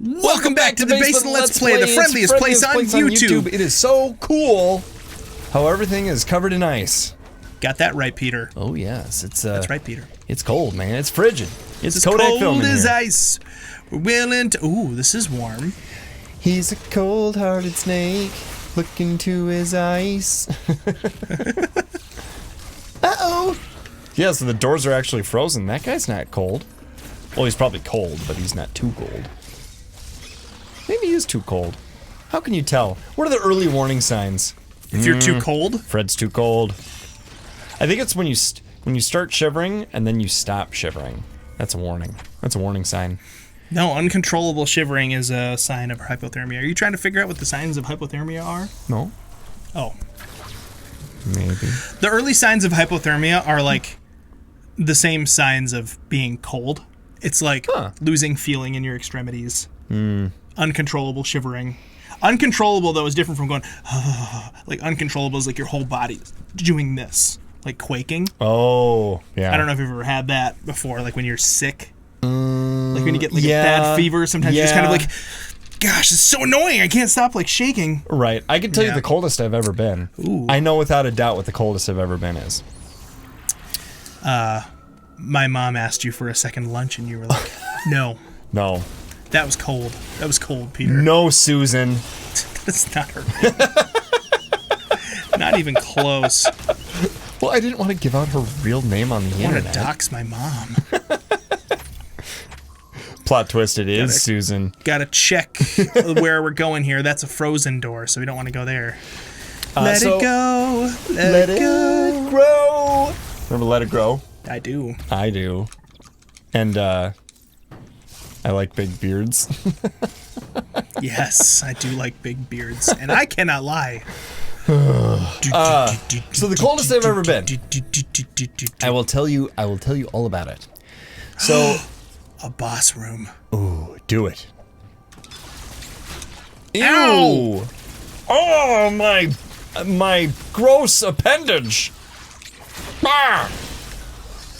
Welcome back to the Basement Let's Play, the friendliest place on YouTube. It is so cool how everything is covered in ice. Got that right, Peter. Oh yes, that's right, Peter. It's cold, man. It's frigid. It's cold as ice. We're willing to. Ooh, this is warm. He's a cold-hearted snake. Look into his eyes. Uh-oh. Yeah, so the doors are actually frozen. That guy's not cold. Well, he's probably cold, but he's not too cold. Maybe he is too cold. How can you tell? What are the early warning signs? If you're too cold? Fred's too cold. I think it's when you start shivering and then you stop shivering. That's a warning. That's a warning sign. No, uncontrollable shivering is a sign of hypothermia. Are you trying to figure out what the signs of hypothermia are? No. Oh. Maybe. The early signs of hypothermia are like the same signs of being cold. It's like losing feeling in your extremities. Uncontrollable shivering. Uncontrollable, though, is different from going, like, uncontrollable is like your whole body doing this, like quaking. Oh, yeah. I don't know if you've ever had that before, like when you're sick. Like when you get like a bad fever, sometimes you're just kind of like, gosh, it's so annoying. I can't stop like shaking. Right. I can tell you the coldest I've ever been. Ooh. I know without a doubt what the coldest I've ever been is. My mom asked you for a second lunch and you were like, no. No. That was cold. That was cold, Peter. No, Susan. That's not her name. Not even close. Well, I didn't want to give out her real name on the internet. I want to dox my mom. Plot twist, it is Susan. Gotta check where we're going here. That's a frozen door, so we don't want to go there. Let it go. Let it grow. Remember Let It Grow? I do. I do. And, I like big beards. Yes, I do like big beards. And I cannot lie. So the coldest I've ever been. I will tell you all about it. So a boss room. Ooh, do it. Ew! Ow! Oh, my gross appendage. Ah!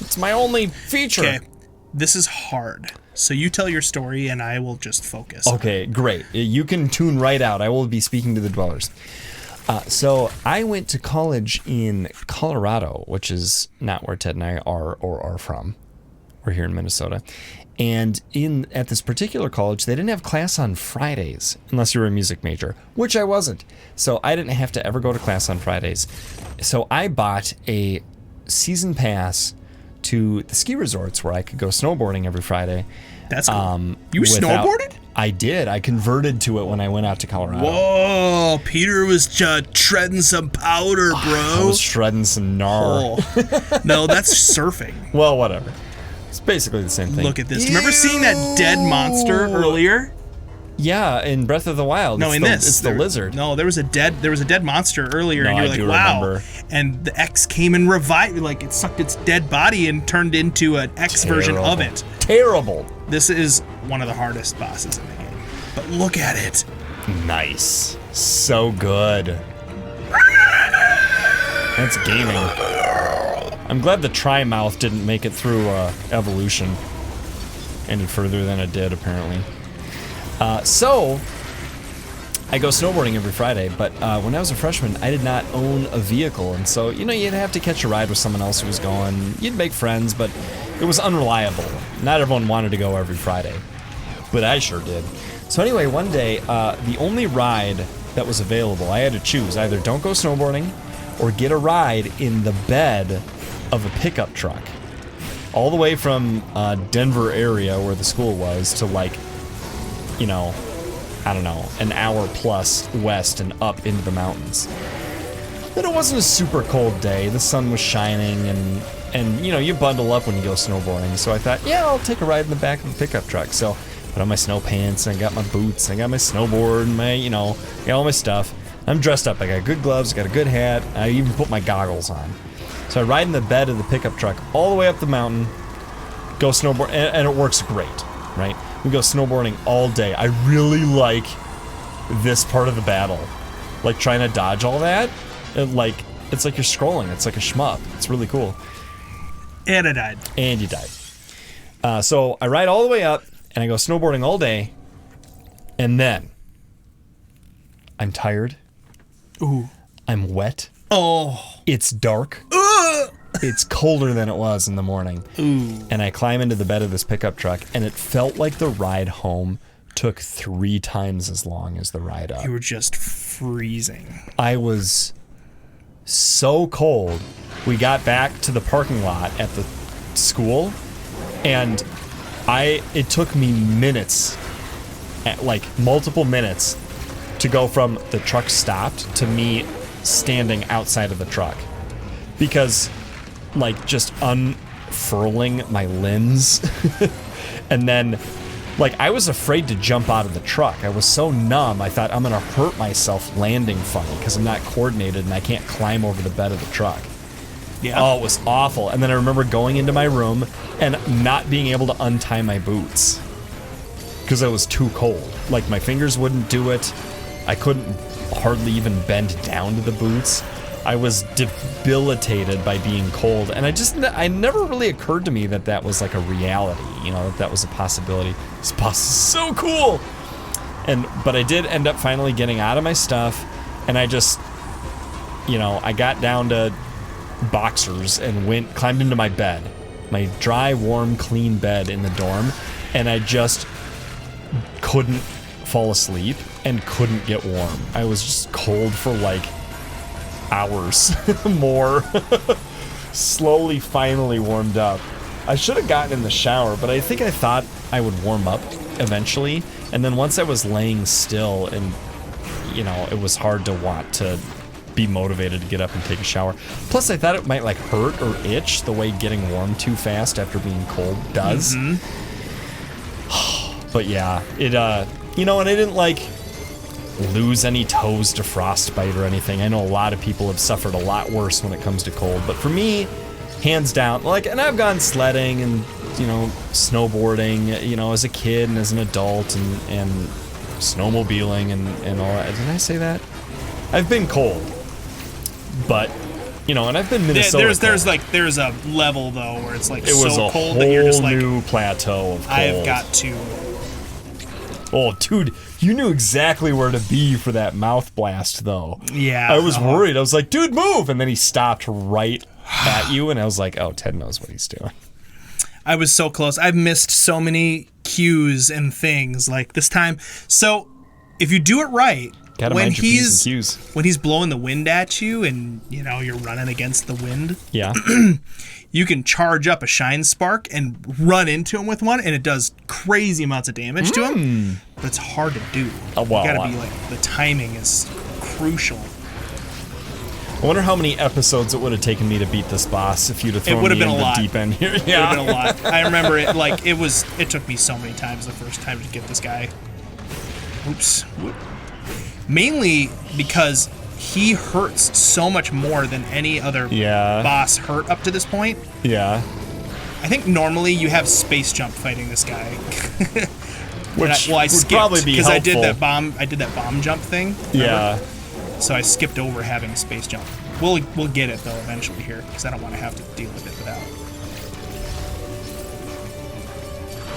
It's my only feature. Okay, this is hard. So you tell your story and I will just focus. Okay, great. You can tune right out. I will be speaking to the dwellers. So I went to college in Colorado, which is not where Ted and I are from. We're here in Minnesota. And at this particular college, they didn't have class on Fridays, unless you were a music major, which I wasn't. So I didn't have to ever go to class on Fridays. So I bought a season pass to the ski resorts where I could go snowboarding every Friday. That's cool. You snowboarded? I did. I converted to it when I went out to Colorado. Whoa, Peter was treading some powder, bro. I was shredding some gnar. Oh. No, that's surfing. Well, whatever. It's basically the same thing. Look at this. Do you remember seeing that dead monster earlier? Yeah, in Breath of the Wild. No, it's the lizard. No, there was a dead monster earlier, and you were like, wow. Remember. And the X came and revived, like it sucked its dead body and turned into an X version of it. Terrible. This is one of the hardest bosses in the game. But look at it. Nice. So good. That's gaming. I'm glad the Tri-Mouth didn't make it through evolution any further than it did, apparently. So, I go snowboarding every Friday, but when I was a freshman, I did not own a vehicle, and so, you'd have to catch a ride with someone else who was going. You'd make friends, but it was unreliable. Not everyone wanted to go every Friday, but I sure did. So anyway, one day, the only ride that was available, I had to choose. Either don't go snowboarding, or get a ride in the bed of a pickup truck. All the way from Denver area, where the school was, to like, I don't know, an hour plus west and up into the mountains. But it wasn't a super cold day. The sun was shining, and you bundle up when you go snowboarding. So I thought, yeah, I'll take a ride in the back of the pickup truck. So I put on my snow pants, and I got my boots, and I got my snowboard, and my, I got all my stuff. I'm dressed up. I got good gloves, I got a good hat. I even put my goggles on. So I ride in the bed of the pickup truck all the way up the mountain, go snowboard, and it works great, right? We go snowboarding all day. I really like this part of the battle. Like trying to dodge all that. It's like you're scrolling. It's like a shmup. It's really cool. And I died. And you died. So I ride all the way up, and I go snowboarding all day. And then I'm tired. Ooh. I'm wet. Oh. It's dark. It's colder than it was in the morning. Ooh. And I climb into the bed of this pickup truck, and it felt like the ride home took 3 times as long as the ride up. You were just freezing. I was so cold. We got back to the parking lot at the school, and it took me minutes, like multiple minutes, to go from the truck stopped to me standing outside of the truck. Because, like, just unfurling my limbs. And then, like, I was afraid to jump out of the truck. I was so numb, I thought I'm gonna hurt myself landing funny because I'm not coordinated and I can't climb over the bed of the truck. Yeah. Oh, it was awful. And then I remember going into my room and not being able to untie my boots because I was too cold. Like, my fingers wouldn't do it. I couldn't hardly even bend down to the boots. I was debilitated by being cold, and I never really occurred to me that that was like a reality, you know, that was a possibility. This boss is so cool! But I did end up finally getting out of my stuff, and I just, you know, I got down to boxers and climbed into my bed, my dry, warm, clean bed in the dorm, and I just couldn't fall asleep and couldn't get warm. I was just cold for like hours more. Slowly, finally warmed up. I should have gotten in the shower, but I think I thought I would warm up eventually, and then once I was laying still, and you know, it was hard to want to be motivated to get up and take a shower. Plus I thought it might like hurt or itch the way getting warm too fast after being cold does. But yeah, it you know, and I didn't like lose any toes to frostbite or anything. I know a lot of people have suffered a lot worse when it comes to cold, but for me, hands down, like, and I've gone sledding and, you know, snowboarding, you know, as a kid and as an adult, and snowmobiling and all that. Did I say that? I've been cold, but, you know, and I've been Minnesota. There's a level though where it's like it was so a cold whole that you're just like, new plateau of cold. I've got to. Oh, dude, you knew exactly where to be for that mouth blast, though. Yeah. I was worried. I was like, dude, move! And then he stopped right at you, and I was like, oh, Ted knows what he's doing. I was so close. I've missed so many cues and things like this time. So, if you do it right, when he's blowing the wind at you and, you know, you're running against the wind, yeah, you can charge up a shine spark and run into him with one, and it does crazy amounts of damage to him. But it's hard to do. Oh, well, you gotta be like, the timing is crucial. I wonder how many episodes it would have taken me to beat this boss if you'd have thrown me in the deep end here. Yeah. It would have been a lot. I remember it, like, it took me so many times the first time to get this guy. Oops. Mainly because he hurts so much more than any other boss hurt up to this point. Yeah. I think normally you have space jump fighting this guy. Which I would skipped probably be helpful. I did that bomb jump thing. Remember? Yeah. So I skipped over having a space jump. We'll get it though eventually here because I don't want to have to deal with it without.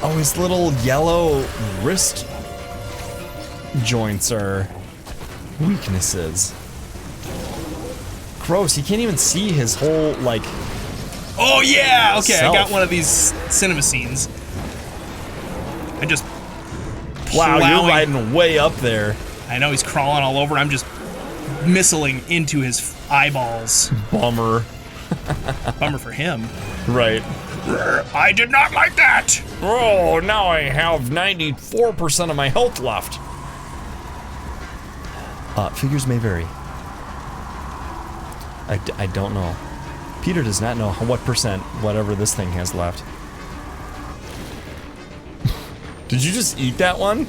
Oh, his little yellow wrist joints are weaknesses. Gross, you can't even see his whole, like... Oh, yeah! Okay, self. I got one of these cinema scenes. I just... Wow, you're riding way up there. I know, he's crawling all over. I'm just missiling into his eyeballs. Bummer. Bummer for him. Right. I did not like that! Oh, now I have 94% of my health left. Figures may vary. I don't know. Peter does not know what percent whatever this thing has left. Did you just eat that one?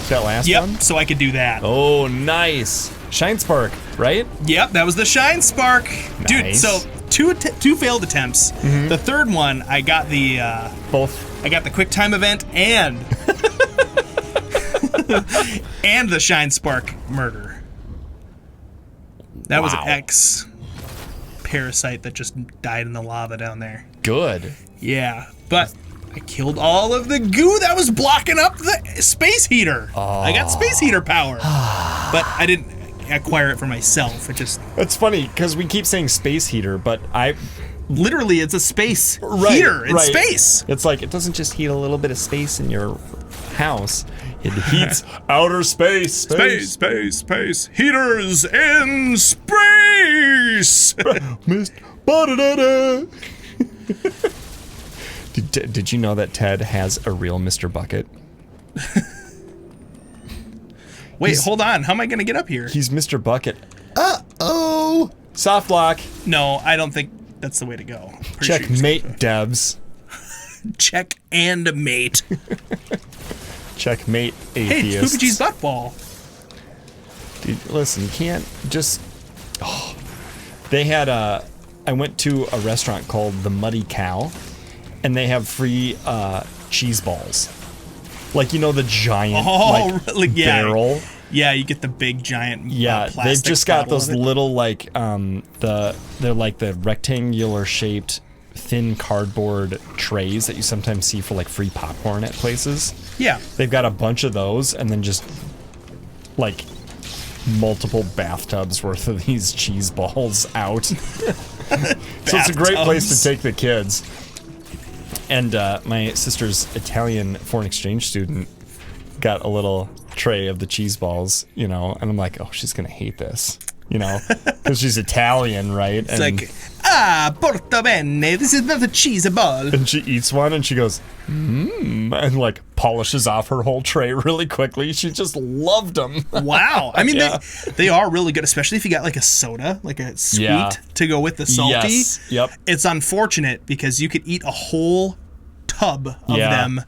That last one? Yep, so I could do that. Oh, nice. Shine Spark, right? Yep, that was the Shine Spark. Nice. Dude, so two failed attempts. Mm-hmm. The third one, I got the... Both. I got the quick time event and... and the Shine Spark murder. That was an ex-parasite that just died in the lava down there. Good. Yeah, but I killed all of the goo that was blocking up the space heater. I got space heater power. But I didn't acquire it for myself. It's funny, because we keep saying space heater, but literally, it's a space heater in space. It's like, it doesn't just heat a little bit of space in your house. It heats outer space. Space. Heaters in space. Did you know that Ted has a real Mr. Bucket? Wait, hold on. How am I going to get up here? He's Mr. Bucket. Uh-oh. Soft lock. No, I don't think that's the way to go. Checkmate, devs. Check and mate. Checkmate, atheists. Hey, Poopy butt ball. Dude, listen, you can't just... Oh. They had I went to a restaurant called The Muddy Cow, and they have free cheese balls. Like, you know, the giant barrel. Yeah, you get the big giant plastic they've just got those little, like, they're like the rectangular shaped thin cardboard trays that you sometimes see for, like, free popcorn at places. Yeah. They've got a bunch of those, and then just, like, multiple bathtubs worth of these cheese balls out. So it's a great place to take the kids. And my sister's Italian foreign exchange student got a little tray of the cheese balls, you know, and I'm like, oh, she's gonna hate this, you know, because she's Italian, right? It's like, porta bene, this is not a cheese ball. And she eats one and she goes, and like polishes off her whole tray really quickly. She just loved them. Wow. I mean, they are really good, especially if you got like a soda, like a sweet to go with the salty. Yes. Yep. It's unfortunate because you could eat a whole tub of them.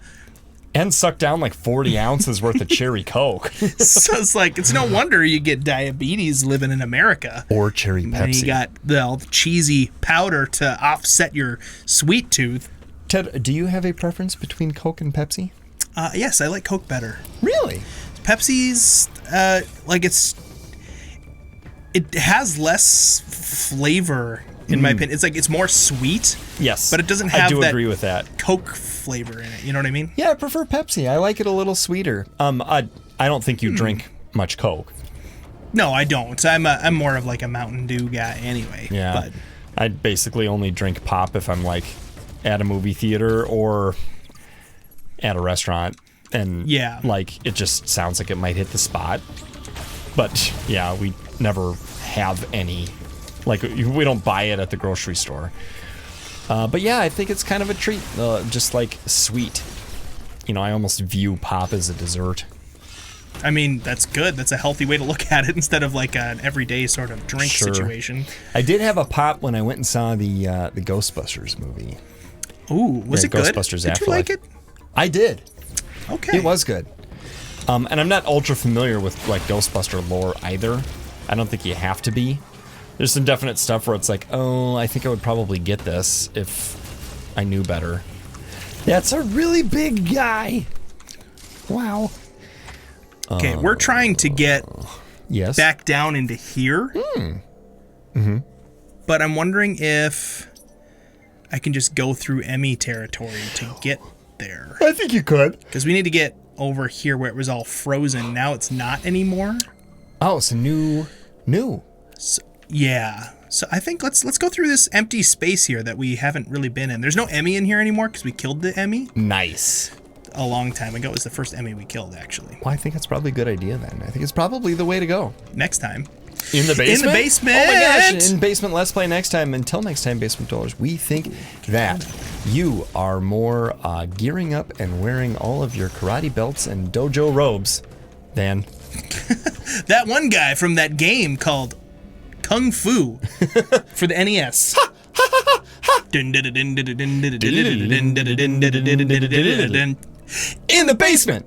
And suck down like 40 ounces worth of cherry Coke. So it's like, it's no wonder you get diabetes living in America. Or cherry Pepsi. And you got the cheesy powder to offset your sweet tooth. Ted, do you have a preference between Coke and Pepsi? Yes, I like Coke better. Really? Pepsi's, it has less flavor, in my opinion. It's like, it's more sweet. Yes. But it doesn't have agree with that. Coke flavor in it. You know what I mean? Yeah, I prefer Pepsi. I like it a little sweeter. I don't think you drink much Coke. No, I don't. I'm more of like a Mountain Dew guy anyway. Yeah. But I basically only drink pop if I'm like at a movie theater or at a restaurant, and like it just sounds like it might hit the spot. But yeah, we never have any. Like, we don't buy it at the grocery store. But yeah, I think it's kind of a treat. Just like sweet. You know, I almost view pop as a dessert. I mean, that's good. That's a healthy way to look at it instead of like an everyday sort of drink situation. I did have a pop when I went and saw the Ghostbusters movie. Ooh, was it good? Ghostbusters Did you like it? I did. Okay. It was good. And I'm not ultra familiar with like Ghostbuster lore either. I don't think you have to be. There's some definite stuff where it's like, oh, I think I would probably get this if I knew better. That's a really big guy. Wow. Okay, we're trying to get back down into here. But I'm wondering if I can just go through Emmy territory to get there. I think you could. Because we need to get over here where it was all frozen. Now it's not anymore. Oh, it's new. So, yeah. So I think let's go through this empty space here that we haven't really been in. There's no Emmy in here anymore because we killed the Emmy. Nice. A long time ago. It was the first Emmy we killed, actually. Well, I think it's probably a good idea then. I think it's probably the way to go. Next time. In the basement? In the basement! Oh my gosh, in Basement Let's Play next time. Until next time, Basement Dwellers, we think that you are more gearing up and wearing all of your karate belts and dojo robes than... that one guy from that game called Kung Fu for the NES. In the basement!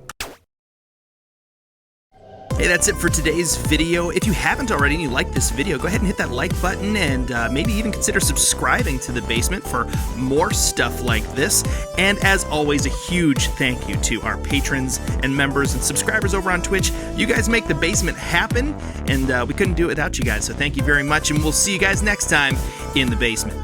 Hey, that's it for today's video. If you haven't already and you like this video, go ahead and hit that like button and maybe even consider subscribing to The Basement for more stuff like this. And as always, a huge thank you to our patrons and members and subscribers over on Twitch. You guys make The Basement happen, and we couldn't do it without you guys, so thank you very much, and we'll see you guys next time in The Basement.